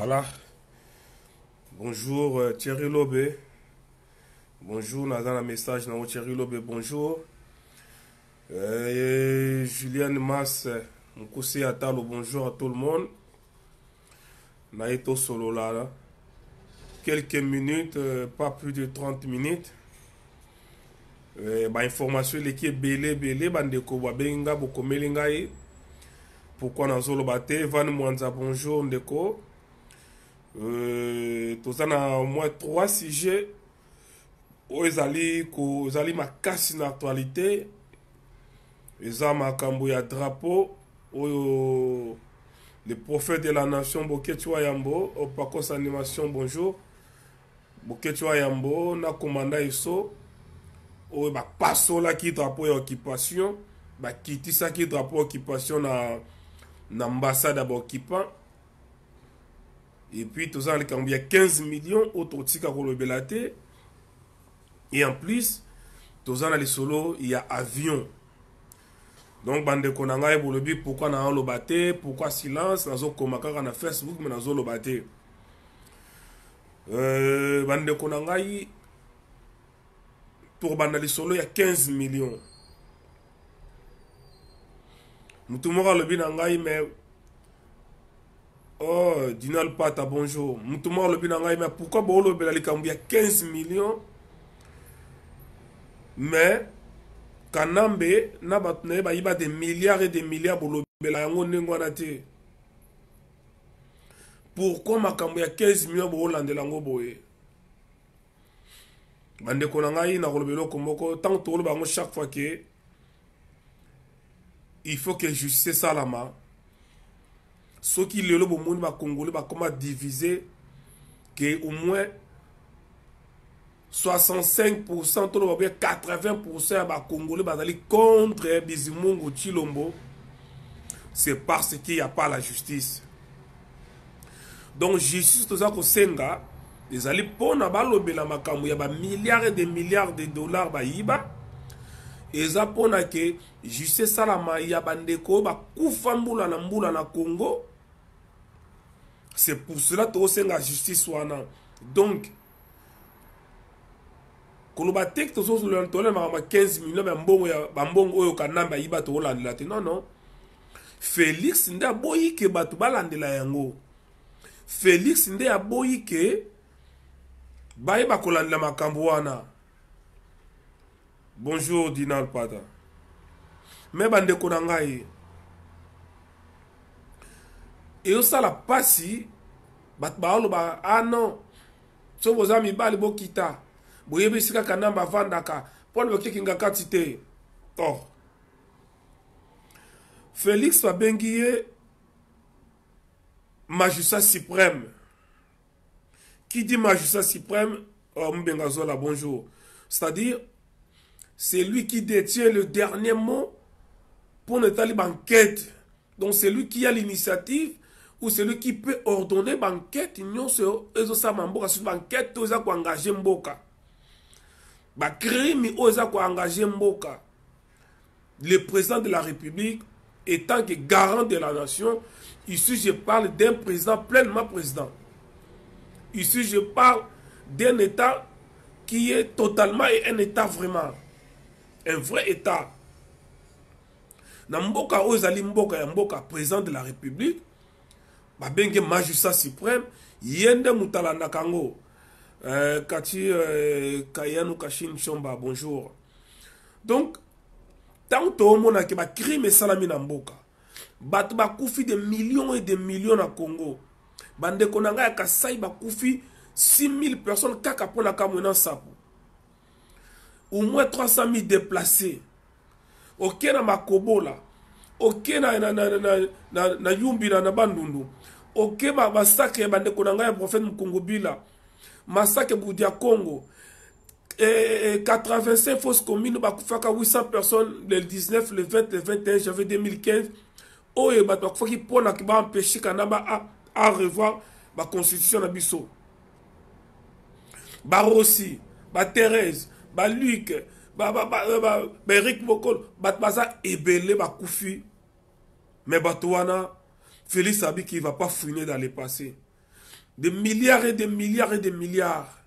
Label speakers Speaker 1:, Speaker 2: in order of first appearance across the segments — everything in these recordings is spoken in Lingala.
Speaker 1: Voilà. Bonjour Thierry Lobé. Bonjour, Nazan, un message dans Thierry Lobé. Bonjour. Julien Mas, Moukoussi Atalo, bonjour à tout le monde. Naïto Solo là. Quelques minutes, pas plus de 30 minutes. Information l'équipe belé bandeko babenga bokomelingai. Pourquoi Nazolo Bate, Van Mwanza, bonjour Ndeko. Tous en au moins 3 sujets. Ozali makasi na actualité. Eza makambo ya drapeau. Le prophète de la nation Boketwa Yambo. Opakos animation, bonjour. Boketwa Yambo, na commanda iso. Ba passo la qui drapeau ya occupation. Ba kitisa qui drapeau occupation na ambassade à occupant. Et puis, tout ça, il y a 15 millions autour de Belate. Et en plus, tout ça, les solos, il y a avion. Donc, bande konanga pour le but, pourquoi on a le bâté, pourquoi silence, nazo komaka na Facebook, mais nazo le bâté. Bande konanga, pour bande les solos, il y a 15 millions. Nous tout le monde le but, mais oh, Dinal Pata, bonjour. Moutouma le binangaï, mais pourquoi Bolo Belalikambi a 15 millions? Mais, Kanambe, Nabatne, il y a des milliards et des milliards pour le Belayango Nenguanate. Pourquoi Makambi a 15 millions pour Hollande Lango Boé? Bande Konangaï, na Rolbelo Komoko, tant que le chaque fois que il faut que justice Salama. Ceux qui le monde va congolais va comment diviser que au moins 65% tout le 80% va congolais va aller contre Bizimungu Chilombo. C'est parce qu'il n'y a pas la justice. Donc justice tout ça que senga les allez pour na balobela makambo ya ba milliards et des milliards de dollars ba yiba. Et ça pour na que justice salama ya bandeko ba kufambula na Congo. C'est pour cela que la justice wana. Donc, quand on a 15 millions, non, non. Félix nde aboyi ke batu balandela yango. Félix nde aboyi ke baye bakolandela makambo wana. Bonjour Dinal Pata. Mais bande konangai. Et ça la passi ah non so vos amis bali bokita boyebi sika kanamba vandaka pour le kinga katite oh Félix Fabenguier magistrat suprême. Qui dit magistrat suprême? Oh Mbengazola, bonjour. C'est-à-dire c'est lui qui détient le dernier mot pour ne talib enquête. Donc c'est lui qui a l'initiative ou celui qui peut ordonner banquette, nous sommes enquête, nous sommes engagés mboka. Ba crime, nous sommes engagés mboka. Le président de la République, étant que garant de la nation, ici je parle d'un président pleinement président. Ici je parle d'un État qui est totalement un État vraiment. Un vrai État. Na mboka ozali mboka ya mboka président de la République. Babenge magistrat suprême yende mutala nakango kati kayanu kashin chomba bonjour. Donc tant to mona ke ba crime salami na mboka bat ba kufi de millions et de millions na Congo bande konanga ya Kasai ba kufi 6000 personnes kaka pona kamona sapo au moins 300 000 déplacés ok na makobola ok na yumbi na bandundu ok massacre bande konanga ya prophète Mukongobila massacre Boudia Congo 85 fausses communes bakufaka 800 personnes le 19 le 20 le 21 janvier 2015 oye bato bakufaki pona ki ba empêcher kanaba à revoir la constitution na biso ba Rossi ba Thérèse ba Luc Eric Mokol bat baza ebele bakufi mais bato wana Félix Abi qui ne va pas fouiner dans le passé. Des milliards et des milliards et des milliards.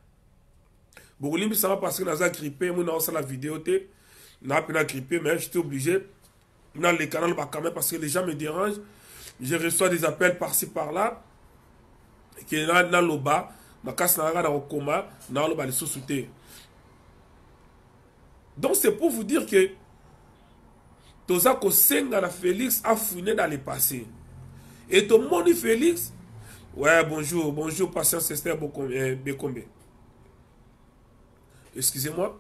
Speaker 1: Beaucoup de gens parce que nous avons grippé, nous avons la vidéo, nous avons grippé, mais j'étais obligé. Dans les canaux, quand même, parce que les gens me dérangent. Je reçois des appels par-ci, par-là. Qui est là, dans le bas. Ma casse n'a pas de coma, dans le bas, les sous-soutés. Donc, c'est pour vous dire que Toza Kosenga la Félix a fouiné dans le passé. Et tout le monde dit Félix. Ouais, bonjour, bonjour, patience Esther Bekombe. Excusez-moi.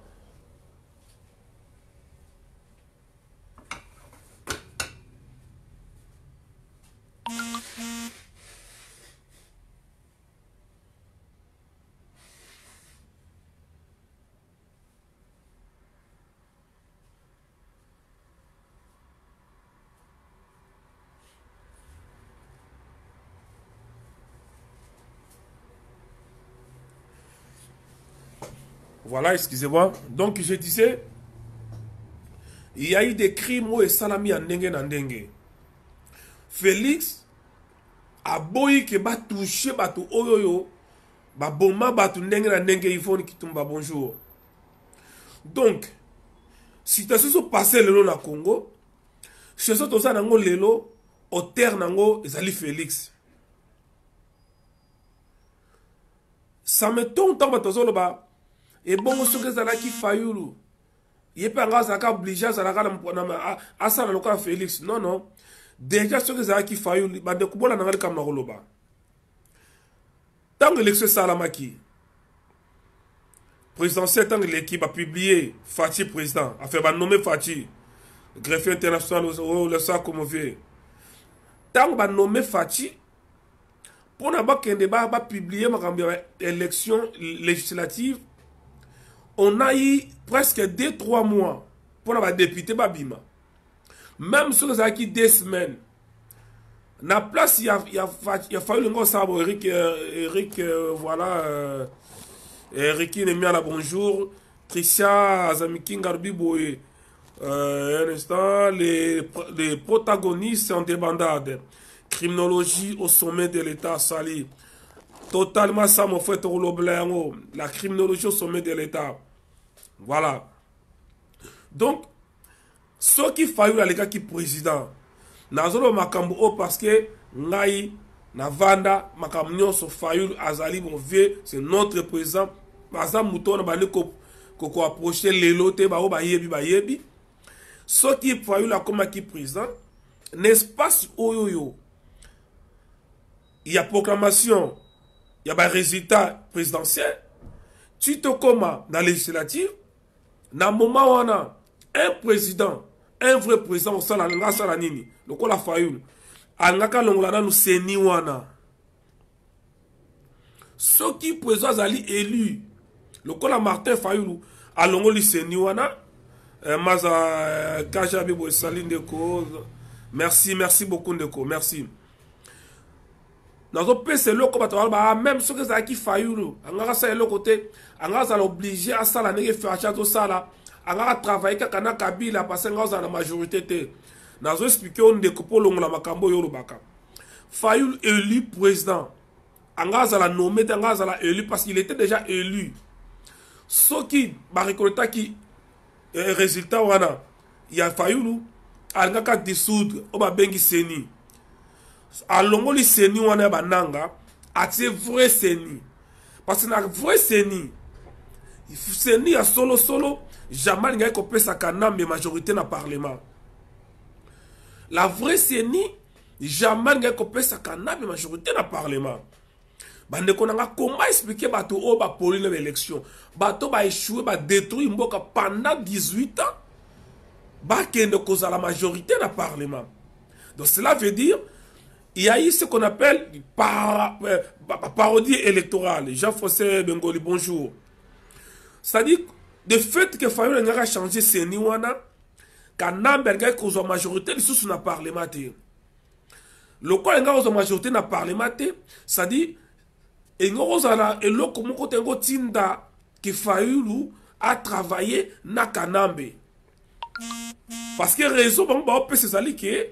Speaker 1: Voilà, excusez-moi. Donc, je disais, il y a eu des crimes où salami en dengue en dengue. Félix a boyi que ba touché batu oyoyo, ba boma batu dengue en dengue, il faut qu'il tombe bonjour. Donc, si tu as ce passé le na Congo, chez ce toza nango lelo, au terre nango, ezali Félix. Ça me tombe tant batozo le bas. Et bon, ce que ça qui fayoulou. Il n'est pas obligé à ça le Félix. Non, non. Déjà, ce que ça qui fayoulou, il de Kubola n'a pas de tant que l'élection Salamaki, présidentiel, tant que l'équipe a publié Fati président, a fait nommer Fati, greffier international, le soir comme on fait. Tant que nommé Fati, pour n'avoir qu'un débat, publié l'élection législative. On a eu presque 2-3 mois pour avoir député Babima. Même sur les acquis 2 semaines. Na place, il a fallu le savoir Eric, voilà. Eric Nemiala, bonjour. Tricia Azamiki Ngarbi Boye. Un instant, les protagonistes en débandade. Criminologie au sommet de l'État, Sali. Totalement ça, mon frère Toro Blanco. La criminologie au sommet de l'État. Voilà. Donc, ce qui faillit les gars qui président, Nazolo Makambo parce que Ngai, Navanda, Makamnyon, so faillit Azali, mon vieux, c'est notre président. Mazam Mouton, Koko approché les lotés, Yebi. Ce qui faillit la comme qui président, n'est-ce pas si Oyoyo, il y a proclamation, il y a un résultat présidentiel, tu te commas dans la législative. Dans le moment où on a un président, un vrai président, on a un nini, le col a failli. Alnaka longolana nous seni wana. Ceux qui président ali élu, le col a Martin Fayulu, a longoli seni wana. Maza Kajabi Boy Saline de cause. Merci, merci beaucoup Ndeko, merci. Dans le pays, c'est le combat, même ceux qui faillent, on a le côté, on a obligé à ça, la faire à ça, là, on a travaillé quand on a Kabila, parce qu'on a la majorité. Dans le expliqué, on découpe le Makambo Yorubaka. Fayoul élu président, on a la nommé, on a la élu parce qu'il était déjà élu. Ce qui, récolter qui, résultat, il y a Fayoul, on a dissoudre, on a bengi seni. Alongo li seni wana bananga ati vrai seni parce que na vrai seni a solo jamais ngai ko pesa kanambe majorité na parlement. La vraie seni jamais ngai ko pesa kanambe majorité na parlement. Bande konanga comment expliquer bato o ba poli na élection bato ba échouer ba détruire mboka pendant 18 ans ba kende koza la majorité na parlement. Donc cela veut dire il y a eu ce qu'on appelle parodie électorale. Jean-François Bengoli, bonjour. C'est-à-dire, le fait que Fayoul n'a pas changé ses niwana, quand Namberga cause la majorité, les sous na parlement. Le quoi n'a pas majorité na parlement, c'est-à-dire, et nous avons et le comment côté ngo tinda que Fayoul a travaillé na Kanambe. Parce que raison bon bah peut se salir que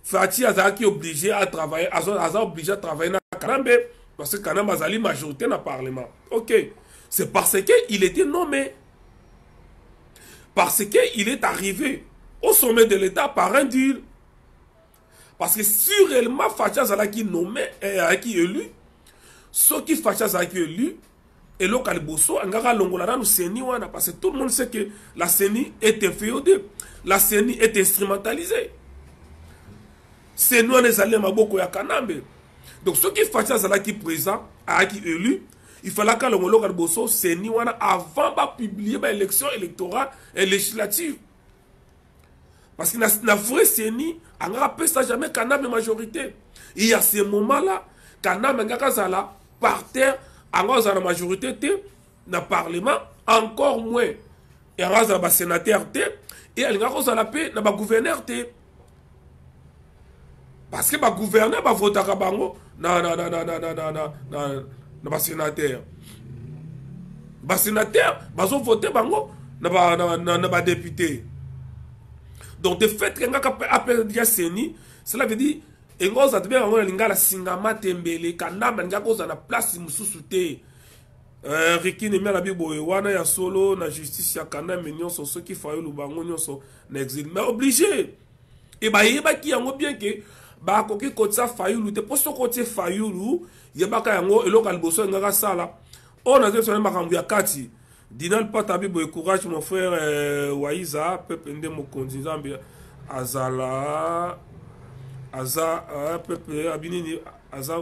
Speaker 1: Fati a obligé à travailler, a obligé à travailler dans Kanambe Parce que Kanam Azali majorité dans le Parlement. Ok. C'est parce qu'il était nommé. Parce qu'il est arrivé au sommet de l'État par un deal. Parce que si réellement Facha Zalaki nommé et qui élu, ceux qui Facha Zalaki élu, et local bosso, angara longola nous seni wana parce que tout le monde sait que la CENI est inféodée, la CENI est instrumentalisée. C'est nous les alliés maboko ya Kanambe. Donc ceux qui Facha Zalaki présent, a qui élu, il fallait que le local bosso CENI wana avant de publier l'élection électorale et législative. Parce que la vraie CENI, on ne rappelle ça jamais Kanambe majorité. Et à ce moment-là, Kanambe ngakazala par terre, on a la majorité dans le Parlement, encore moins. Et on a la sénateur et on a la paix dans le gouverneur. Parce que le gouverneur va voter à Bango dans le sénateur. Le sénateur va voter Bango dans le député. Donc, de fait, quand on appelle déjà CENI, cela veut dire que ngoza tebe bango lingala singama tembele kanamba ngakoza na place mususu te. Rikini mela bibo wana ya solo na justice ya kanamba nyonso so ki fayo lubango nyonso na exil. Mais obligé. Et ba yeba ki yango bien que ba koki kotsa fayulu te posto kotie fayulu yeba ka yango eloka liboso ngaka sala. On a dit sur makambu ya kati. Dinal Patabi boy courage mon frère Waiza pepe nde mokonzi Zambia azala aza pepe abinini aza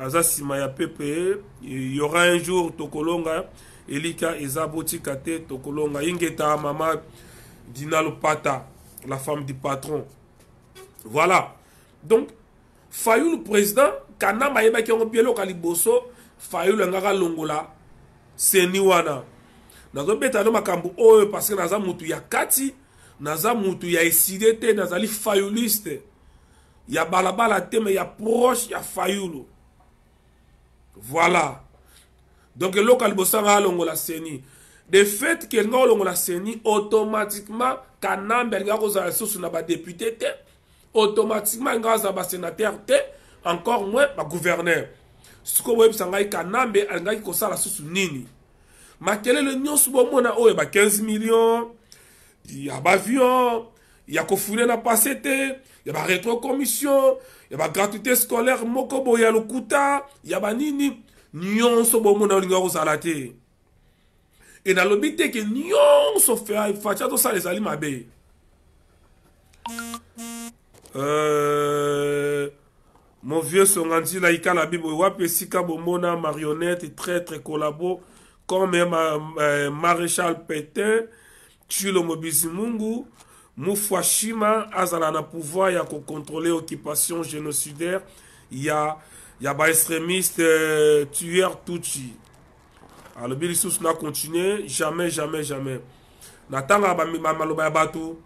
Speaker 1: aza simaya pepe il y aura un jour tokolonga elika ezaboti kate tokolonga ingeta mama Dinal Pata la femme du patron. Voilà. Donc Fayou le président Kanamba yeba ki on bielo kaliboso Fayou ngaka longola CENI wana. Nazo beta no makambu oyo parce que naza mutu ya kati, naza mutu ya eside te, nazali fayuliste. Ya balabala te mais ya proche ya fayulu. Voilà. Donc le local bosanga longo la CENI. De fait que nga longo la CENI automatiquement Kanambe nga kozala sosu na ba député te, automatiquement nga za ba sénateur te, encore moins ba gouverneur. Suko web sangai Kanambe alingaki kosala susu nini makelele nyonso bomona oyo ba 15 millions ya ba avion ya kofule na pasete ya ba rétro commission ya ba gratuité scolaire moko boya lokuta ya ba nini nyonso bomona olinga kosala te et na lobite ke nyonso facha to sa les ali mabe mon vieux Songanti Laïka la Bible Wape Sika Bomona marionnette traître collabo comme maréchal Pétain Chulo Mobizimungu Moufouachima Azala na pouvoir ya contrôler occupation génocidaire ya ba extrémiste tueur Tutsi. Alors le Bilissus n'a continué jamais Natanga ba maloba ya bato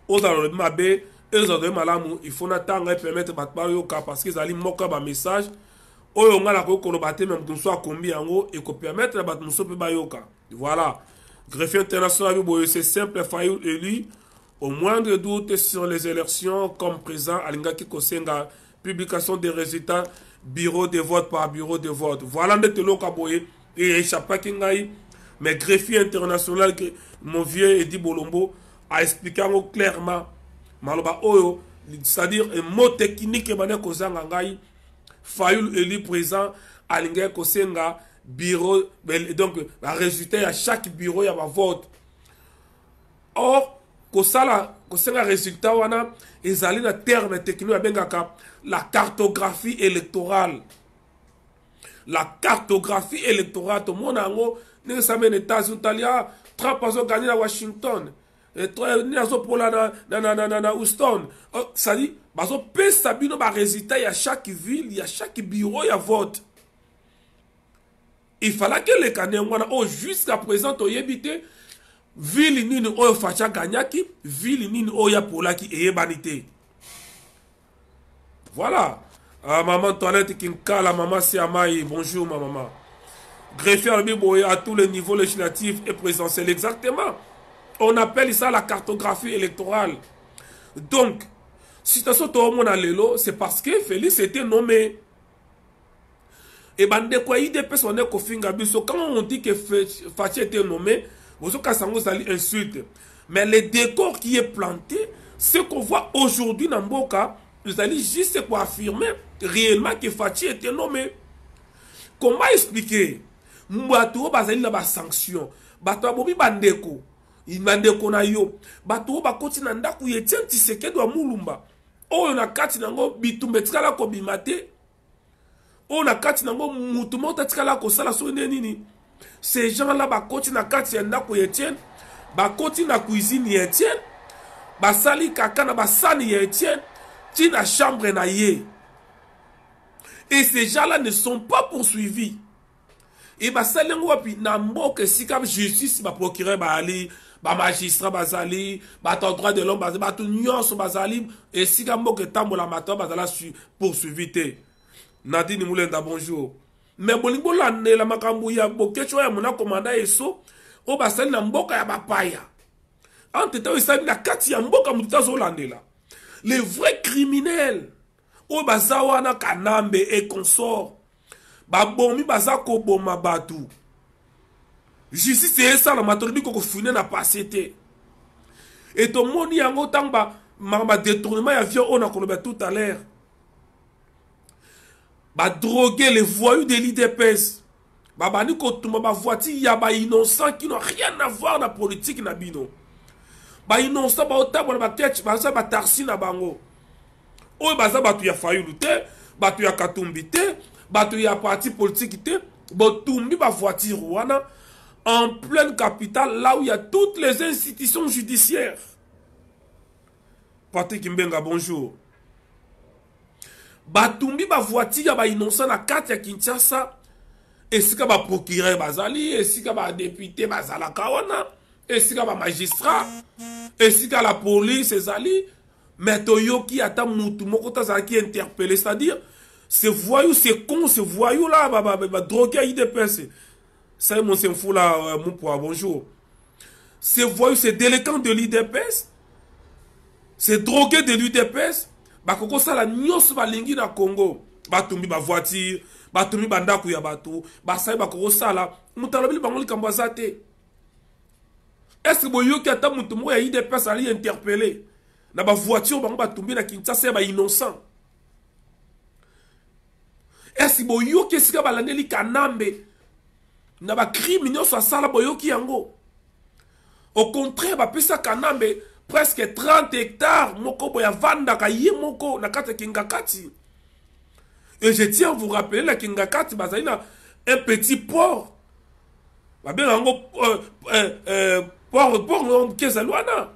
Speaker 1: Ozalo le mabe il faut attendre et permettre de parce qu'ils allaient moquer un message. On a la colobaté même que soit combien et qu'on permettre de voilà. Greffier international, c'est simple, Fayou élu. Au moindre doute sur les élections, comme présent, à l'ingaki kosenga, publication des résultats, bureau de vote par bureau de vote. Voilà, net le kaboye et échappé kingaï. Mais greffier international, mon vieux Edi Bolombo, a expliqué clairement. Maloba oyo, c'est-à-dire un mot technique mané kozanga ngai Fayulu élu présent alinga kosenga bureau donc la résultat à chaque bureau ya ba vote. Or kosenga résultat wana ezali na terme technique ya bengaka la cartographie électorale. La cartographie électorale to monango ne samen États-Unis Italia Trump a gagné à Washington. Na Houston. Ça dit, bazo pe sabino ba résultat, il y a chaque ville, il y a chaque bureau, il y a vote. Il fallait que les Canadiens, jusqu'à présent, tu évité, ville nini oyo facha ganyaki, ville nini oya polaki et banité. Voilà. Maman Toilette Kinkala, maman Siamaï, bonjour ma maman. Greffier à tous les niveaux législatifs et présidentiels, exactement. On appelle ça la cartographie électorale. Donc, situation tout le monde a l'élo, c'est parce que Félix était nommé. Et bande quoi IDPS on est kofinga biso. Quand on dit que Fachi était nommé, vous savez insulte. Mais le décor qui est planté, ce qu'on voit aujourd'hui dans Mboka, vous allez juste pour affirmer réellement que Fachi était nommé. Comment expliquer? Mbato bazali na ba sanction. Bato abobi bandeko. Bandeko na yo. Bato ba koti na ndaku ye Etienne Tshisekedi wa Mulumba. Oyo na kati nango bitumbe tikala ko bimate. Oyo na kati nango mutu mota tikala ko sala so nini. Ces gens-là ba koti na kati ya ndaku ye Etienne. Ba koti na cuisine ye Etienne. Ba sali kaka na ba sani ye Etienne. Ti na chambre na ye. Et ces gens-là ne sont pas poursuivis. Et bah ça l'envoie na mboka sika justice ba procureur ba ali ba magistrat bazali ba droit de l'homme ba tout nyonso bazali et sika mboka tambola mato bazala poursuivi te. Nadine Moulenda bonjour. Mais bolingo la ne la makambu ya bokecho ya mona commanda eso o basali na mboka ya bapaya. Entre temps ça na kati ya mboka mutazo landela. Les vrais criminels o bazawana Kanambe et consort. Babomi bazako boma batu. Justice c'est ça la matolobi ko fune na pasete. Et to moni yango tamba ma détournement ya vieux on a kolobé tout à l'heure. Ba droguer les voyous de l'IDPS. Ba bani ko tuma ba voiture ya ba innocent qui n'ont rien à voir na politique na bino. Ba innocent ba otabo ba tête ba ça ba tarsi na bango. Oyo baza batu ya fayulu te, batu ya katumbi te. Bato ya parti politique te, botumbi ba voiture wana en pleine capitale là où il y a toutes les institutions judiciaires. Patrick Mbenga bonjour. Batumbi ba voiture ba innocent na kati ya Kinshasa et sika ba procureur bazali et sika ba député bazala kawana et sika ba magistrat et sika la police ezali mais toyoki ata mutu moko tazala ki interpellé, c'est-à-dire ces voyous, ces cons, ces voyous là, drogués à IDPS. Ça, mon s'en là, mon poids, bonjour. Ces voyous, ces délinquants de l'IDPS, ces drogués de l'IDPS, koko ça la nyos balingi na Congo. Batumbi ba voiture, batumbi bandaku ya batu, basai koko ça la, mutalobili bangoli kambazate. Est-ce que boyo ki ata mutu mo ya IDPS ali interpellé? Na ba voiture bango batumbi na Kinshasa ba innocent. Est-ce que boyoki sika balandeli Kanambe na ba criminels so sala boyoki yango? Au contraire ba pesa Kanambe presque 30 hectares moko boya vanda ka ye moko na kata Kingakati. Et je tiens à vous rappeler la Kingakati bazali na un petit port. Ba ben yango port kezalwana.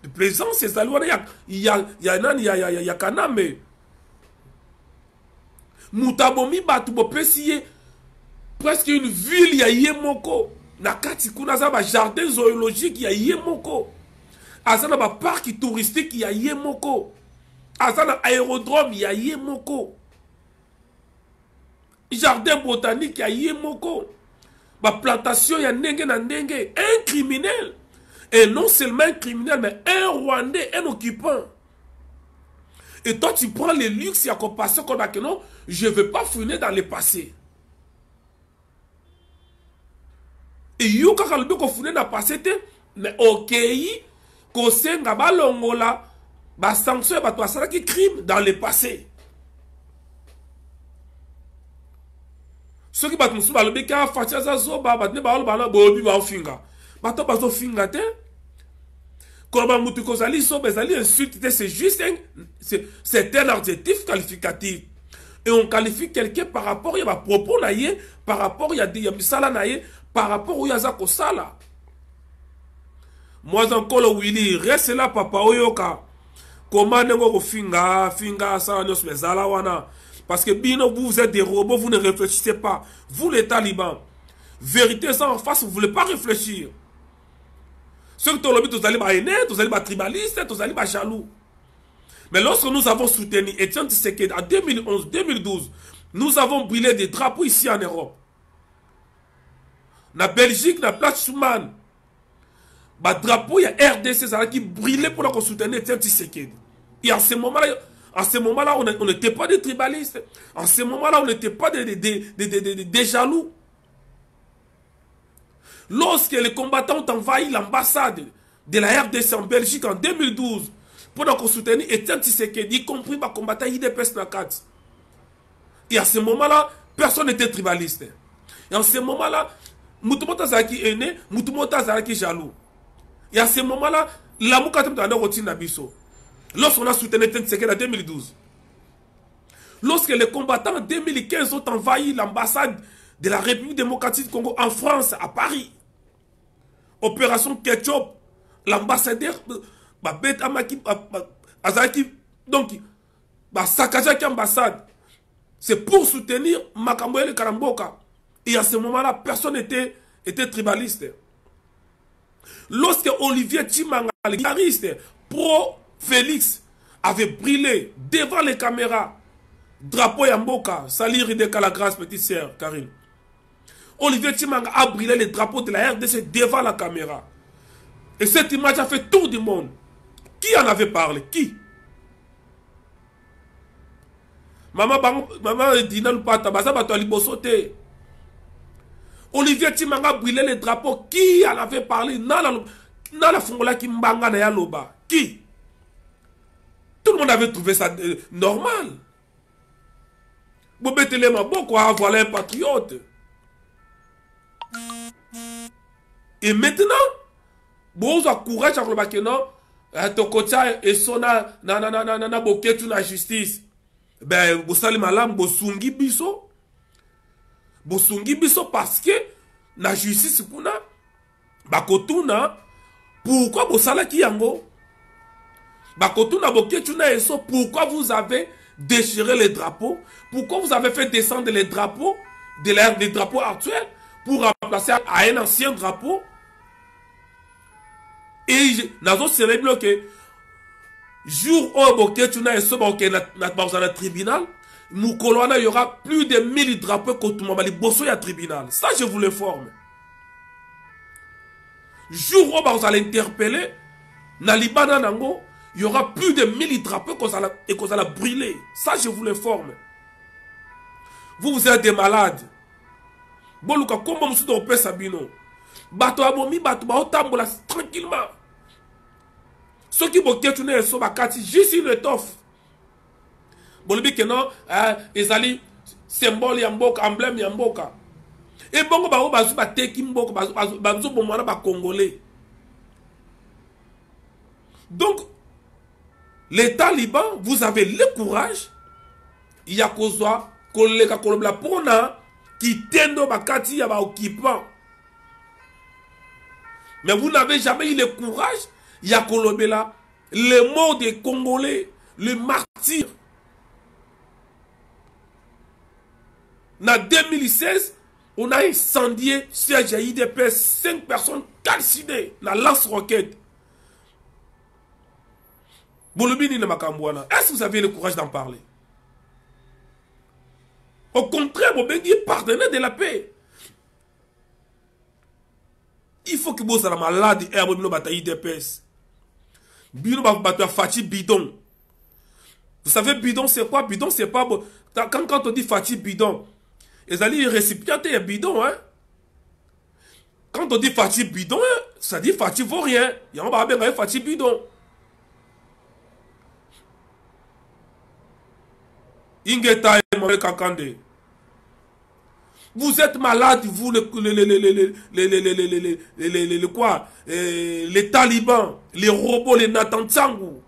Speaker 1: De plaisance ezalwana il y a Kanambe. Mutabomi batu bopesiye presque une ville ya yemoko na kati kuna za ba jardin zoologique ya yemoko azana ba parc touristique ya yemoko azana aérodrome ya yemoko jardin botanique ya yemoko ba plantation ya ndenge na ndenge. Un criminel, et non seulement un criminel mais un Rwandais, un occupant. Et toi, tu prends les luxes et à compassion qu'on a que non, je ne veux pas fouiner dans le passé. Et yo quand on veut fouiner dans le passé, mais ok, qu'on s'est ngabalongola, ba sanction ba toi ça qui crime dans le passé. Ceux qui battent musu ba le beka fatia za zo ba batne ba ba bobi ba finga. Ba to ba zo finga te. C'est juste c'est un adjectif qualificatif. Et on qualifie quelqu'un par rapport à propos par rapport à par rapport à Yazako Sala. Moi encore le Willy, reste là papa oyoka. Comment ne finga ça wana. Parce que bino vous êtes des robots, vous ne réfléchissez pas. Vous les talibans. Vérité ça en face, vous ne voulez pas réfléchir. Ceux qui ont le but, vous allez hainer, vous allez tribaliste, vous allez jaloux. Mais lorsque nous avons soutenu Etienne Tshisekedi en 2011-2012, nous avons brûlé des drapeaux ici en Europe. Na Belgique, na place Schumann, bah drapeau, il y a RDC qui brûlait pour soutenir Etienne Tshisekedi. Et en ce moment-là, En ce moment-là, on n'était pas des tribalistes. En ce moment-là, on n'était pas des jaloux. Lorsque les combattants ont envahi l'ambassade de la RDC en Belgique en 2012, pour soutenir Etienne Tshisekedi, y compris les combattants IDPS Nakat. Et à ce moment-là, personne n'était tribaliste. Et en ce moment-là, Moutoumota Zaki est né, Moutoumota Zaki jaloux. Et à ce moment-là, la Moukatem Tanda Roti Nabiso. Lorsqu'on a soutenu Etienne Tshisekedi en 2012. Lorsque les combattants en 2015 ont envahi l'ambassade de la République démocratique du Congo en France, à Paris. Opération Ketchup, l'ambassadeur donc saccagé l'ambassade. C'est pour soutenir Makamboele Karamboka. Et à ce moment-là, personne n'était tribaliste. Lorsque Olivier Tchimanga, le guitariste pro-Félix, avait brûlé devant les caméras, drapeau Yamboka, salir de la grâce, petite sœur, Karine. Olivier Tchimanga a brûlé les drapeaux de la RDC devant la caméra. Et cette image a fait tour du monde. Qui en avait parlé? Qui? Maman Dina Lupata, Baza Batali Bosote. Olivier Tchimanga a brûlé les drapeaux. Qui en avait parlé? Dans la fongola qui mbanga na yaloba. Qui? Tout le monde avait trouvé ça normal. Bobetele Maboko a voilà un patriote. Et maintenant, vous avez courage à le que non, Tokocha et Sona, na boketu na justice. Ben, vous savez malam, bosungi biso. Bosungi biso parce que la justice kuna, bakotuna, pourquoi vous savez qui yango? Bakotuna boketu na eso, pourquoi vous avez déchiré les drapeaux? Pourquoi vous avez fait descendre les drapeaux de l'ère des drapeaux actuels pour remplacer à un ancien drapeau? Et nazo célébrer que jour où boketu na eso na tribunal, il y aura plus de 1000 drapeaux contre Mambali Bosso ya tribunal. Ça je vous l'informe. Jour où vous allez interpeller na Libana nango, il y aura plus de 1000 drapeaux qu'on allait brûler. Ça je vous l'informe. Vous êtes des malades. Boluka kombo musudo opesa bino. Bato abomi bato ba otambola tranquillement. Ceux qui boketu na eso bakati juste une étoffe. Bolibi que non, ils allaient symbole yamboka, emblème yamboka. Et bongo ba bazu ba teki mboka, bazu bomwana ba congolais. Donc, les talibans, vous avez le courage, il y a kozwa, koleka kolobla pona, qui tendo bakati ya ba occupant. Mais vous n'avez jamais eu le courage, il y a kolobela, les morts des Congolais, le martyr. En 2016, on a incendié siège à IDPS, 5 personnes calcinées dans lance-roquette. Est-ce que vous avez le courage d'en parler? Au contraire, vous êtes partenaire de la paix. Il faut que vous soyez malade et vous soyez IDPS. Bidon, bidon. Vous savez, bidon, c'est quoi? Bidon, c'est pas... Quand on dit Fati bidon, les alliés récipientés et bidon, hein. Quand on dit Fati bidon, ça dit Fati vaut rien. Il y a un bien Fati bidon. Ingeta et Mame Kakande. Vous êtes malade, vous, les talibans, les robots, les Natantsangu.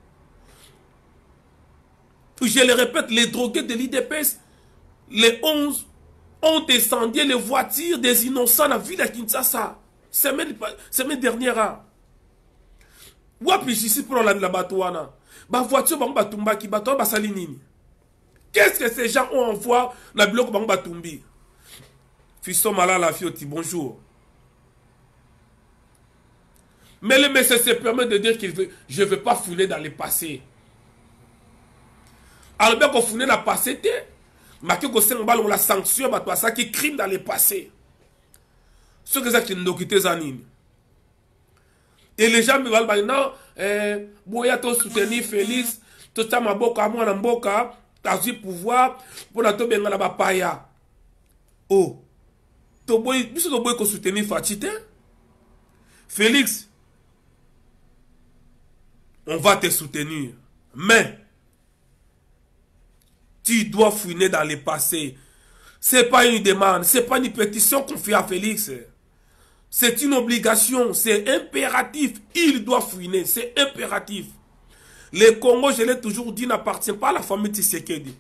Speaker 1: Je le répète, les drogués de l'IDPS, les 11 ont descendu les voitures des innocents dans la ville de Kinshasa. Semaine dernière. Wapi ici pour la batouana. Ba voiture ba tumbaki bato ba salinini. Qu'est-ce que ces gens ont envoyé dans le bloc ba tumbi? Fiston Malala Fioti, bonjour. Mais le monsieur se permet de dire qu'il veut, je ne veux pas fouler dans le passé. Alors bien qu'on foule dans le passé, mais qu'on la sanction, ça qui crime dans le passé. Ce que ça qui nous quitte Zanine. Et les gens me disent, non, Boya to soutenir Félix, tout ça maboka mwana mboka tazi pouvoir pour la tobenga la bapaya. Oh, toboy biso toboy ko soutenir Fatite. Félix, on va te soutenir, mais tu dois fouiner dans le passé. C'est pas une demande, c'est pas une pétition qu'on fait à Félix. C'est une obligation, c'est impératif. Il doit fouiner, c'est impératif. Le Congo, je l'ai toujours dit, n'appartient pas à la famille Tshisekedi.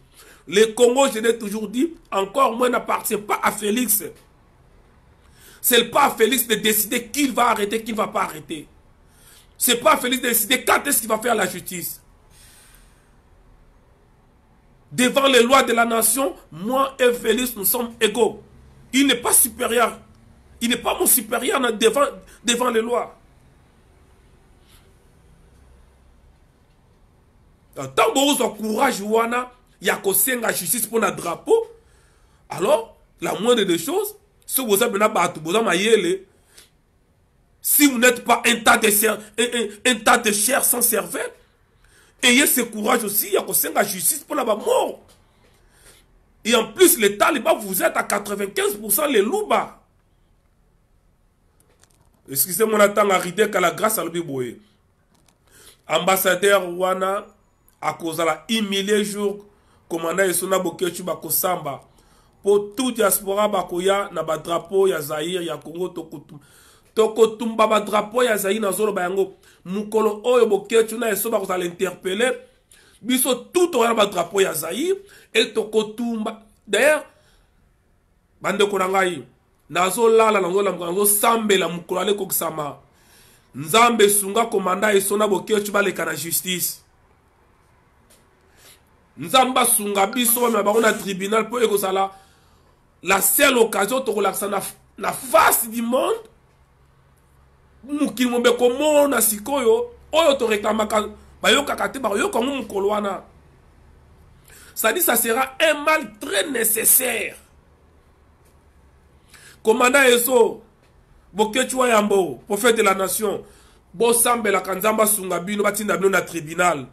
Speaker 1: Le Congo, je l'ai toujours dit, encore moins n'appartient pas à Félix. C'est pas à Félix de décider qui va arrêter, qui ne va pas arrêter. C'est pas à Félix de décider quand est-ce qu'il va faire la justice. Devant les lois de la nation, moi et Félix, nous sommes égaux. Il n'est pas supérieur. Il n'est pas mon supérieur devant les lois. Tant que vous avez courage, il y a la justice pour notre drapeau. Alors, la moindre des choses, si vous avez si vous n'êtes pas un tas de chair sans cervelle, ayez ce courage aussi, il y a la justice pour la mort. Et en plus, les talibans, vous êtes à 95% les louba. Excusez-moi, on attend à rider qu'à la grâce à l'Obiboé. Ambassadeur Wana, à cause de la humilié jour, commandant Yesona Bokechu Bakosamba, pour tout diaspora Bakoya, na ba drapeau ya Zaïre, ya Congo, Tokotumba ba drapeau ya Zaïre, na Zolo Bayango, Mukolo Oyo Bokechu, na Yeso Bakosa l'interpeller, biso tout au ba drapeau ya Zaïre, et Tokotumba. D'ailleurs, Bande Konangaï, Nazo Lala, Nazo Sambe, la Mukolale Koksama, Nzambe Sunga, commandant Yesona Bokechu, Baleka na justice. Nzamba Sunga biso mais ba on tribunal pour ekozala la seule occasion de relaxer na face du monde mukili mombe komo na sikoyo oyo to réclamaka bayoka kate ba yoka mukolo wana. Ça dit ça sera un mal très nécessaire. Commandant Yeso Bokechu Yambo, prophète de la nation, bo sambela kanzamba Sunga bino batinda bino na tribunal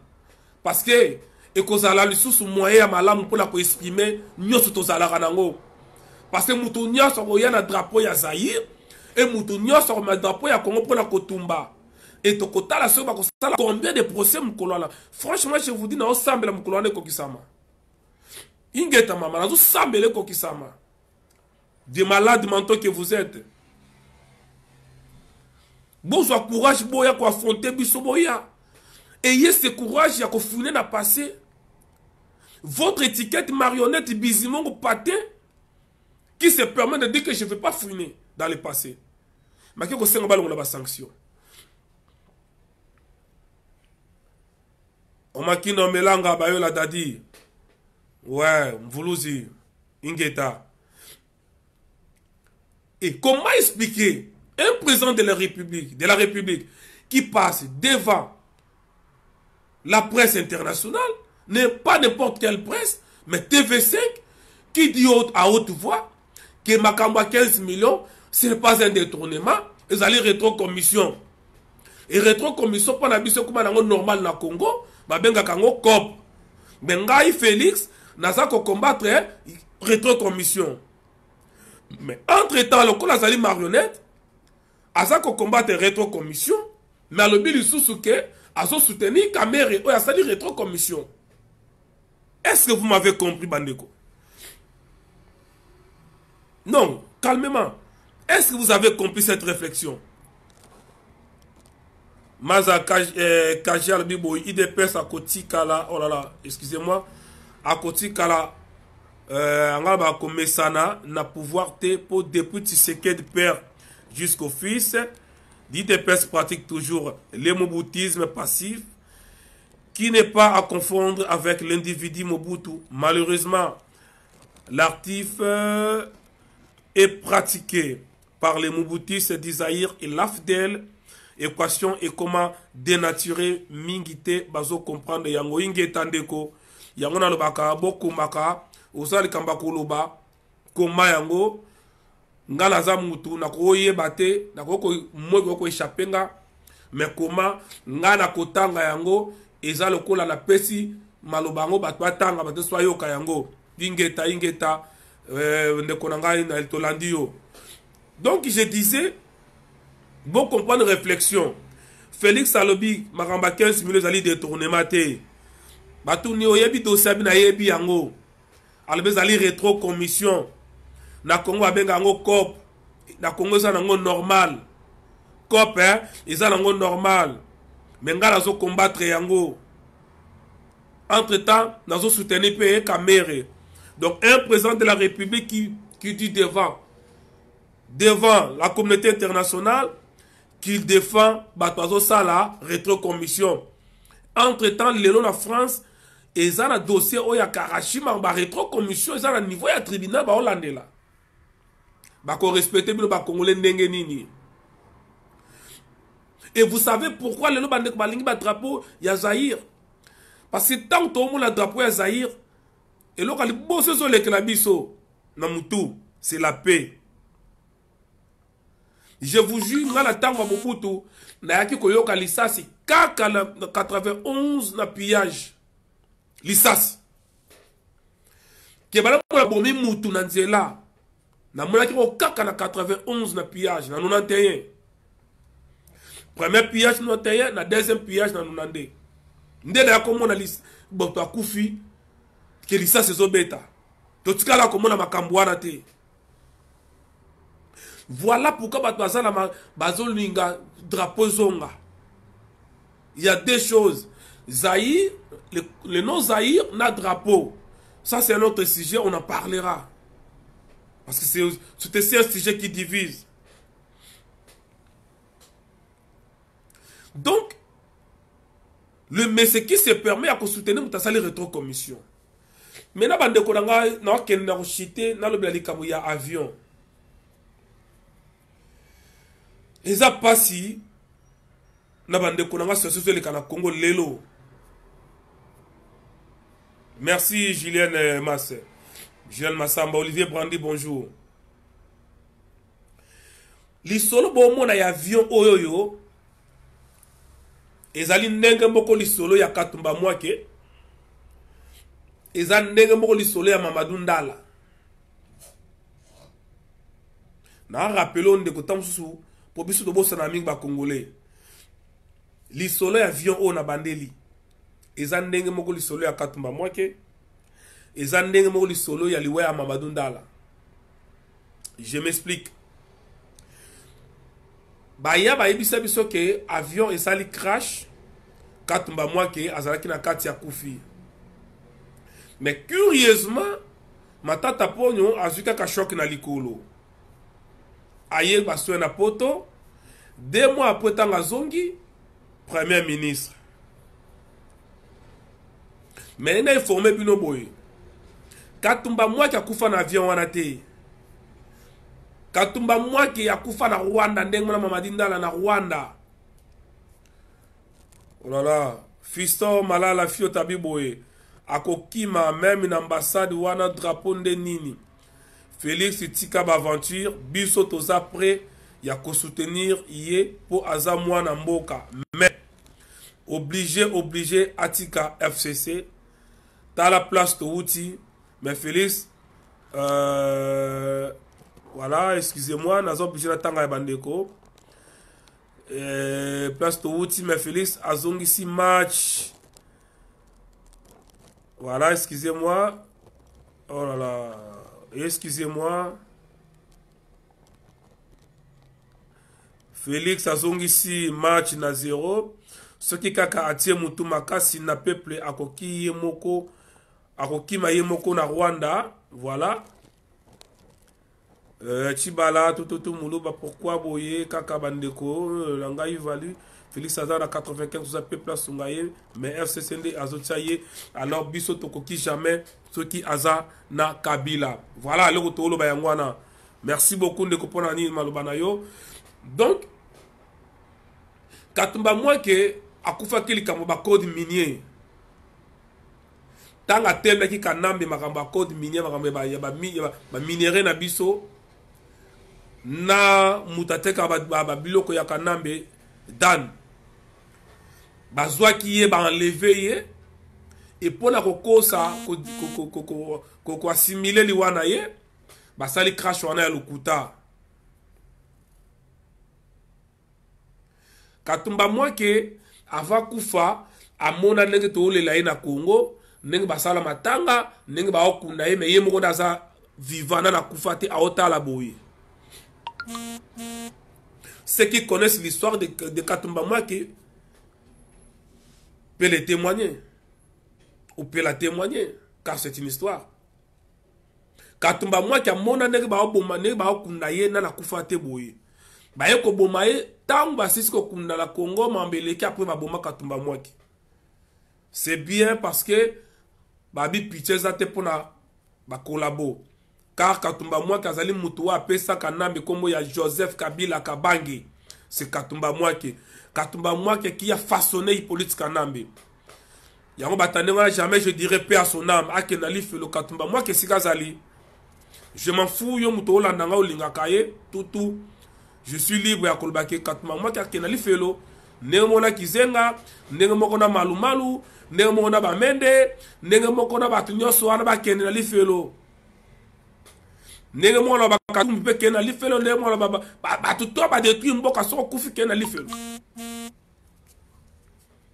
Speaker 1: parce que et que ça la sous moyen à malam pour la exprimer nous tout ça la ranango parce que mutounia sur na drapeau ya Zaïre et mutounia sur ma drapeau ya Congo pour la kotumba et to kota la soba ko sala combien de procès mukolola. Franchement je vous dis na ensemble la mukolone kokisama ingeta mama na sambele kokisama des malades mentaux que vous êtes. Bonjour courage boya ko affronter biso boya. Ayez ce courage à fouiner na passé. Votre étiquette marionnette Bizimongo Paté qui se permet de dire que je ne vais pas fouiner dans le passé. Mais que vous avez une sanction. On m'a dit non melanga bayola dadi. Ouais, mvuluzi ingeta. Et comment expliquer un président de la République qui passe devant la presse internationale, n'est pas n'importe quelle presse, mais TV5, qui dit à haute voix que Makamba 15 millions, ce n'est pas un détournement, ils allaient rétro-commission. Et rétro-commission, pas n'habitude comme un normal na Congo, ma benga kango cop. Bengaï Félix, n'a pas combattre rétro-commission. Mais entre-temps, le col azali marionnette, a ça combattre rétro-commission, mais à l'objet sous-souké, à soutenir Kamere ou à salir rétro-commission. Est-ce que vous m'avez compris, Bandeko? Non, calmement. Est-ce que vous avez compris cette réflexion? Maza Kajal Bibo, IDPS à Kotikala, oh là là, excusez-moi, à Kotikala, Angaba Komesana, n'a pouvoir te pour depuis Tshisekedi père jusqu'au fils. L'IDPS pratique toujours l'hémoboutisme passif qui n'est pas à confondre avec l'individu Mobutu. Malheureusement, l'artif est pratiqué par les Mobutistes d'Isaïr et l'Afdel. Équation et comment dénaturer Mingite bazo comprendre yango inge tandeko yango na lobaka boko maka osali kambako loba koma yango ngala za mutu na koye bate na koko mweko ko échapper nga mais comment ngana kotanga yango eza lokola na pesi malobango bato batanga bato so yoka yango ingeta ndeko na ngai na tolandi yo. Donc je disais bon comprendre réflexion. Félix alobi makamba 15 minutes ali détournement te. Bato ni oyebi dossier bi na yebi yango. Albe zali rétro commission. Na Congo abenga yango COP. Na Congo eza nango normal. COP eza nango normal. Mais ngala zo combattre yango. Entre-temps, nazo soutenir pe Kamere. Donc un président de la République qui dit devant la communauté internationale qu'il défend Batoazo Sala rétrocommission. Entre-temps, lelo na France, ils ont un dossier oya Karashima ba rétrocommission, ils ont un niveau ya tribunal ba Hollandais. Ba ko respecter bino ba Congolais ndenge nini. Et vous savez pourquoi lelo bande balingi ba drapeau ya Zaïre? Parce que tant que tout le monde a drapeau ya Zaïre, et là, les boss sont les clabiso, Namutu, c'est la paix. Je vous jure, dans la tango Mobutu, na yaki koyoka lisasi, kaka na 91 na pillage. Lisasi. Kebala la bomi mutu na nzela. Na mona ki ko kaka na 91 na pillage, na 91. Premier pillage na 91, na deuxième pillage na 92. Ndela ya komona liste, boto akufi. Que lisa se zobeta. Totika la komona makambo wana te. Voilà pourquoi batwaza la bazolinga drapeau zonga. Il y a deux choses. Zaïre, le nom Zaïre n'a drapeau. Ça c'est un autre sujet, on en parlera. Parce que c'est un sujet qui divise. Donc, mais ce qui se permet à soutenir Moutasali rétrocommission. Maintenant, bande konanga na ken na chité na lobeli kamu ya avion. Eza pasi na bande konanga soso le kana Congo lelo. Merci Julien Masse. Julien Massamba, Olivier Brandy, bonjour. Li solo bo mona ya avion oyoyo. Ezali ndenge mboko li solo ya Katumba Mwake. Eza ndenge moko lisolo ya Mamadou Ndala. Na rappelons ndeko tamsusu po biso to bosa na mingi ba Congolais. Lisolo ya avion o na bandeli. Eza ndenge moko lisolo ya Katumba Mwake. Eza ndenge moko lisolo ya liwa ya Mamadou Ndala. Je m'explique. Baya ba yebisa biso ke avion esali crash Katumba Mwake azalaki na kati ya kufi. Mais curieusement, matata ponyo azuka ka choc na likolo. Aye baswe na poto. 2 mois après tanga zongi, premier ministre. Mais il a informé bino boy. Katumba Mwake akufa na avion wana te. Katumba Mwake akufa na Rwanda ndenge na Mamadi Ndala na Rwanda. Oh là là, fiston malala fio tabi boy. Akokima même une ambassade wana drapeau de nini. Félix tika aventure biso toza prêt ya ko soutenir yé pour aza mwana mboka. Mais obligé atika FCC ta la place to outi. Mais Félix voilà, excusez-moi, nazo obligé la tanga ya bandeko. Place to outi mais Félix azongi si match. Voilà, excusez-moi. Oh là là. Excusez-moi. Félix azongi ici match na 0. Ce qui kaka atie mutu makasi na peuple akoki yemoko. Akoki ma yemoko na Rwanda. Voilà. Chibala, tout moulouba, pourquoi boye, kaka bandeko, langaï valu. Félix Azar à 95, vous avez place Sungaye, mais FCCND Azotiaye, alors Biso Tokoki jamais, ceux qui Aza na Kabila. Voilà, le retour bayangwana. Merci beaucoup de Koponani Malobanayo. Donc, Katumba Mwake, Akufa Kili Kamoba code minier. Tanga tembe ki kanambe makamba code minier, makamba ba minéré na biso, na mutateka ba biloko ya kanambe, dan. bazwaki ye baenleve ye et mpona kokosa koassimile liwa na ye basali crash wana ya lokuta. Katumba Mwake ava kufa amona ndenge toolela ye na Congo, ndenge basala matanga, ndenge baokunda ye, mais ye moko aza vivant na kufa te aotala boye. Ceux qui connaissent l'histoire de Katumba Mwake peuvent le témoigner. Ou peut la témoigner, car c'est une histoire. Katumba Mwake amona ndenge baoboma, ndenge baokunda ye na kufa te boye. Baye ko boma ye tant basisi ko kunda la Congo mambeleki après baboma Katumba Mwake. C'est bien parce que babi pitié te pona ba collabo. Car Katumba Mwake azali mutu wa pesa kanambe kombo ya Joseph Kabila Kabange. C'est Katumba Mwake. Katumba Mwake qui a façonné Hippolyte Kanambe. Yango batane wana jamais je dirais paix à son âme. Akenali felo Katumba Mwake sikazali. Je m'en fous yo mutu olandanga olingaka ye tout. Je suis libre ya kolbake Katumba Mwake akenali felo. Ndenge mona kizenga, ndenge moko na malumalu, ndenge moko na bamende, ndenge moko na batu nyonso wana bakende na lifelo. Ndenge moko na bakatumbi pe kende na lifelo, ndenge moko na batu to ba détruire mboka soko kufi kende na lifelo.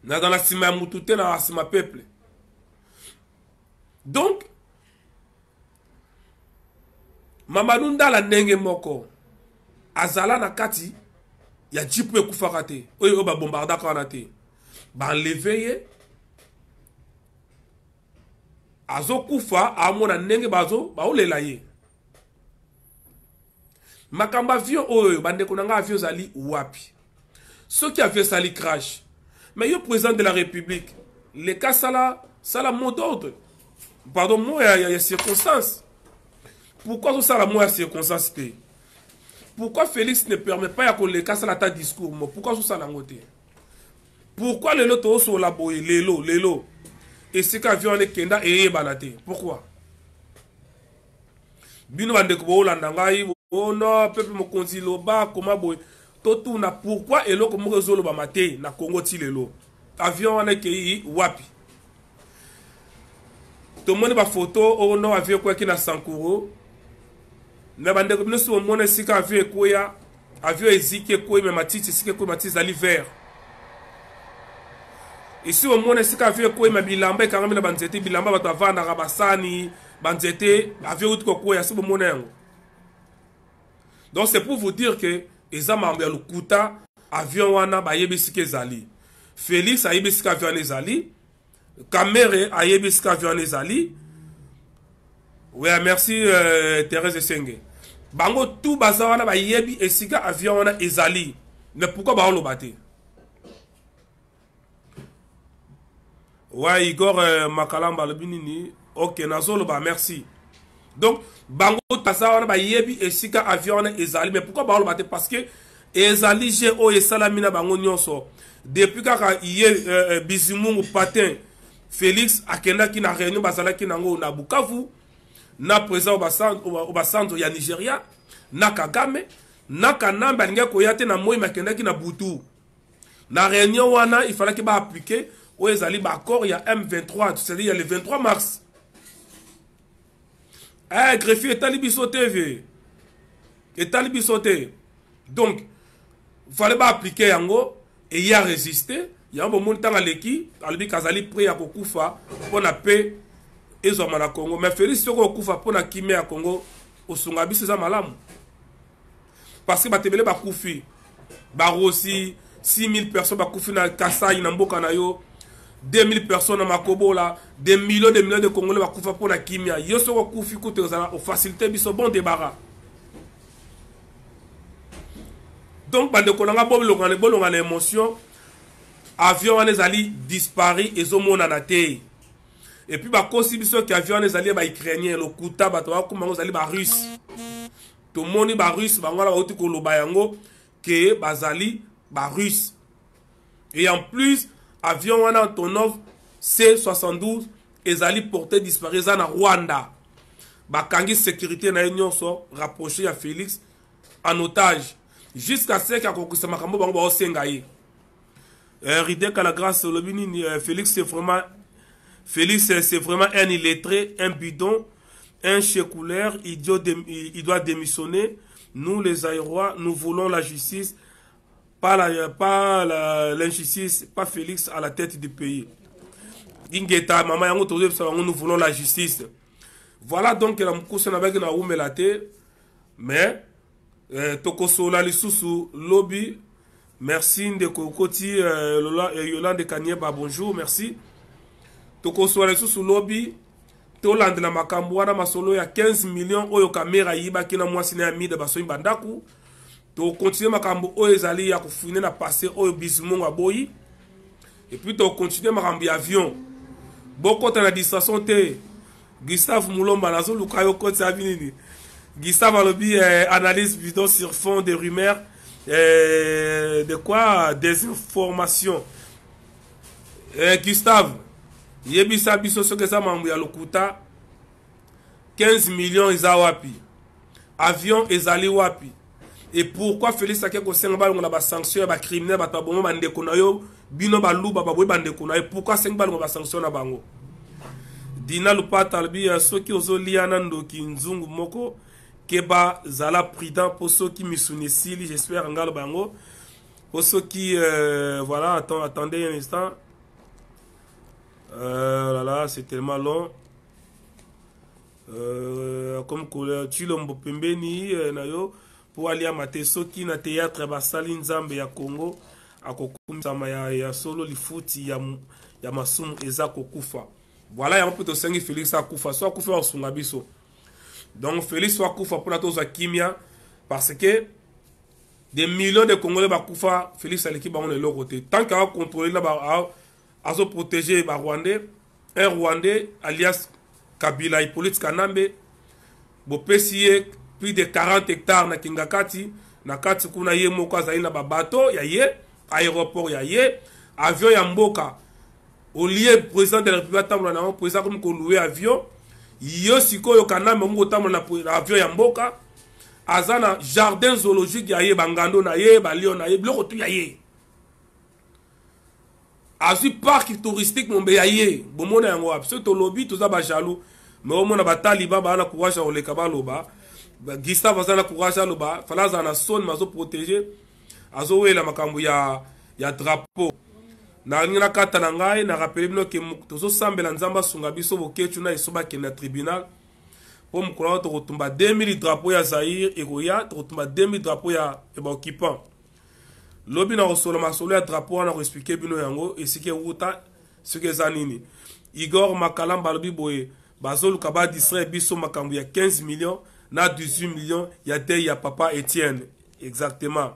Speaker 1: Na dans la sima mutu te na sima peuple. Donc Mamadou Ndala ndenge moko azala na kati ya jipu ekufaka te oyo ba bombardaka wana te baenleve ye azokufa amona ndenge baolela ye makambo avion oyo bandeko na nga avion zali wapi soki avion sali crash mais yo président de la République le cas sala mot d'ordre pardon mot ya circonstance pourquoi so sala mot ya circonstance te. Pourquoi Félix ne permet pas qu'on le casse à ta discours? Pourquoi ça l'a ngoté? Pourquoi le loto sur la boye, lelo? Et c'est qu'avion est kenda et banate. Pourquoi? Bino bande ko landangai, oh non, peuple mo konzi loba, comment boye. Totu na pourquoi elo ko mo rezolo ba maté na Congo ti lelo. Avion wana ke wapi? To mone ba photo, oh non, avion quoi ki na Sankuro. Na bande ko so mona sika avion ekoya avion ezike ko me matiti sika ko matiti ali vert ici au mona sika avion ko me bilamba ekanga na banzete bilamba bato avanda rabasani banzete avion utko ko ya sibo mona yango. Donc c'est pour vous dire que ezama ya lukuta avion wana ba yebisika ezali Félix ayebisika avion ezali Kamere ayebisika avion ezali. Oui, merci Thérèse Senge. Bango tout bazawana ba yebi esika avion wana ezali. Mais pourquoi ba on lobate? Ouais, Igor Makalamba lebinini. OK, nazolo ba merci. Donc bango bazawana ba yebi esika avion wana ezali. Mais pourquoi ba on lobate? Parce que ezali GO et salamina bango nyonso. Depuis kaka iye Bizimungu Patin Félix akenda ki na réunion bazala ki nango na Bukavu. Na président Obasanjo ya Nigeria, na Kagame, na Kanambe alinga koyate na moi makendaki na Butu. Na réunion wana, il fallait que ba appliquer au ezali ba accord ya M23, c'est-à-dire le 23 mars. Eh, greffier et talibiso TV. Et talibiso TV. Donc, il fallait pas appliquer yango et y a résisté. Il y a un moment temps aleki, albi kazali prêt à kokufa pour la paix. Na Congo mais Félix soko kufa pona kimé à Congo osunga biso za malamu parce que batebele ba kufi ba rosi 6000 personnes ba kufi na Kasai na mboka na yo 2000 personnes na Makobola des millions de Congolais ba kufa pona kimia yo soko kufi kote ozala o faciliter biso bon débarras. Donc bande ko nga bolonga na émotion avion wana ezali disparu ezomona na te. Et puis, bah, si biso qui avion les alliés, bah, ukrainiens, le kuta, bah, toi, comment vous allez, bah, russe. Tout le monde, bah, russe, bah, on va dire que le bayango, que, bah, zali, bah, russe. Et en plus, avion, on a Antonov, C-72, et zali porté disparu, ça, na Rwanda. Bah, kangi sécurité, na union, so, rapproché à Félix, en otage. Jusqu'à ce qu'il y a un makambo, bah, on va au Sengaï. Ridek à la grâce, Félix c'est vraiment un illettré, un bidon, un chécoulaire, il doit démissionner. Nous les Aérois, nous voulons la justice, pas l'injustice, pas Félix à la tête du pays. Nous voulons la justice. Voilà donc la moukouse avec na oumelate, mais tokosola lisusu lobby. Merci de Kokoti Yolande Kanyeba, bonjour, merci. Tokosola lisusu lobby. Tolande na makambo wana masolo ya 15 millions oyo kamera yiba kina mwasi na mida baso bandaku. To continuer makambo oyo ezali ya kufune na passé oyo bizumongo aboyi. Et puis to continuer makambo ya avion. Boko ta na distraction te. Gustave Moulomba nazo lukayo kote avinini. Gustave alobi analyse vidéo sur fond de rumeurs de quoi des informations. Gustave yebisa biso soke sa mambo ya lokuta 15 millions eza wapi. Avion ezali wapi. Et pourquoi Félix Akeko senga balongo na ba sanction ba criminel ba tabomo bandeko na yo bino baluba baboy bandeko na yo pourquoi senga balongo ba sanction na bango. Dina Lupata albi soki ozolia na ndoki nzungu moko keba zala prudent pour ceux qui misunisili j'espère ngalo bango pour ceux qui voilà attendez un instant. Là là c'est tellement long. Comme Chilombo Pembeni nayo pour aller amater soki na théâtre basali nzambe ya Congo akokumisa ya solo lifuti ya masumu eza kokufa. Voilà, il y a un peu de sang Félix Akoufa. Soit Akoufa ou Sungabiso. Donc Félix soit Akoufa pour la toza Kimia. Parce que des millions de Congolais Bakoufa, Félix Aleki Baron est l'autre côté. Tant qu'il a contrôlé là-bas, à se protéger les Rwandais, un Rwandais alias Kabila Hippolyte Kanambe, Bopesiye plus de 40 hectares na Kingakati, na kati kuna ye moko azali na babato, ya ye, aéroport ya ye, avion ya mboka. Au lieu président de la République tambola na président comme ko louer avion yo sikoyo kana mongo tambola na avion ya mboka azana jardin zoologique ya ye bangando na ye ba lion na ye bloko tu ya ye azu parc touristique mon be ya ye bomona yango absolu to lobby to za ba jaloux mais au mona ba taliba ba na courage o le kabaloba Gustave azana courage aloba fala za na son mazo protéger azo wela makambo ya drapeau. Na ngina kata na ngai na rappelé bino ke tozo sambela nzamba sunga biso boketu na isoba ke na tribunal po mukolo to kotumba 2000 drapeaux ya Zaïre et Roya to kotumba 2000 drapeaux ya ba occupant lobi na osolo masolo ya drapeau na ko expliquer bino yango esike wuta sike zanini Igor Makalamba lobi boye bazolu kaba distraire biso makambo ya 15 millions na 18 millions ya te ya papa Etienne exactement.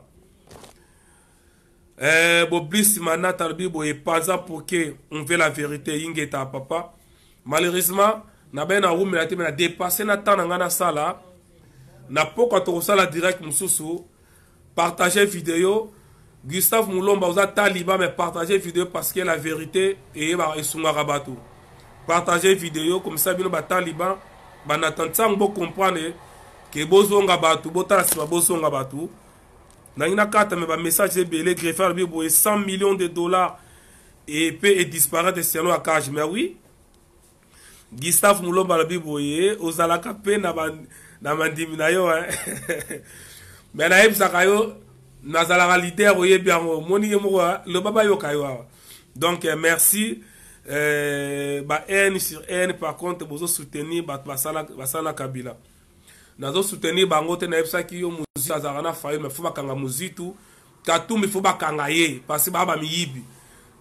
Speaker 1: Boblis manata albibo et pas pour que on veut la vérité ingeta papa. Malheureusement na ben na room na te na dépasser na temps na na sala na poko to sala direct mususu partager vidéo Gustave Moulomba oza taliba mais partager vidéo parce que la vérité et ba esunga rabatu. Partager vidéo comme ça bino ba taliban ba natantsang bo comprendre que bozonga batu botala siba bozonga batu. Nangina kata me ba message belé greffeur bibo 100 millions de dollars et peut disparaître selon la cage mais oui Gustave Moulomba la biboye ozalaka pe na mandimi na yo hein mais na ebsaka yo nazala leader oyebi yango moni yemo le baba yo kayo donc merci ba N sur N par contre bozo soutenir ba basala Kabila nazo soutenir bango te na ebsaki yo muzi azarana fayo me fuba kanga muzitu katumbi fuba kanga ye parce que baba miyibi.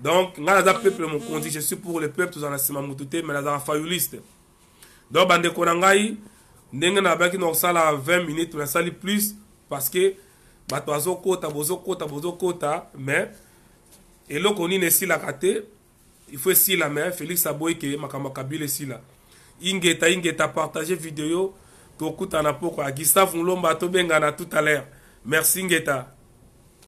Speaker 1: Donc, ngana peuple mon condi, je suis pour le peuple, tous en asima mutute, mais nazara fayuliste. Donc, bande konangai, ndenge na baki no sala 20 minutes, on a sali plus, parce que, bato kota, bozo kota, mais, et là, qu'on y si la kate, il faut si la main, Félix Aboy, que makama kabile si la. Ingeta, partager vidéo, to kuta na poko, Gustave Moulomba, to bengana tout à l'heure. Merci, Ingeta.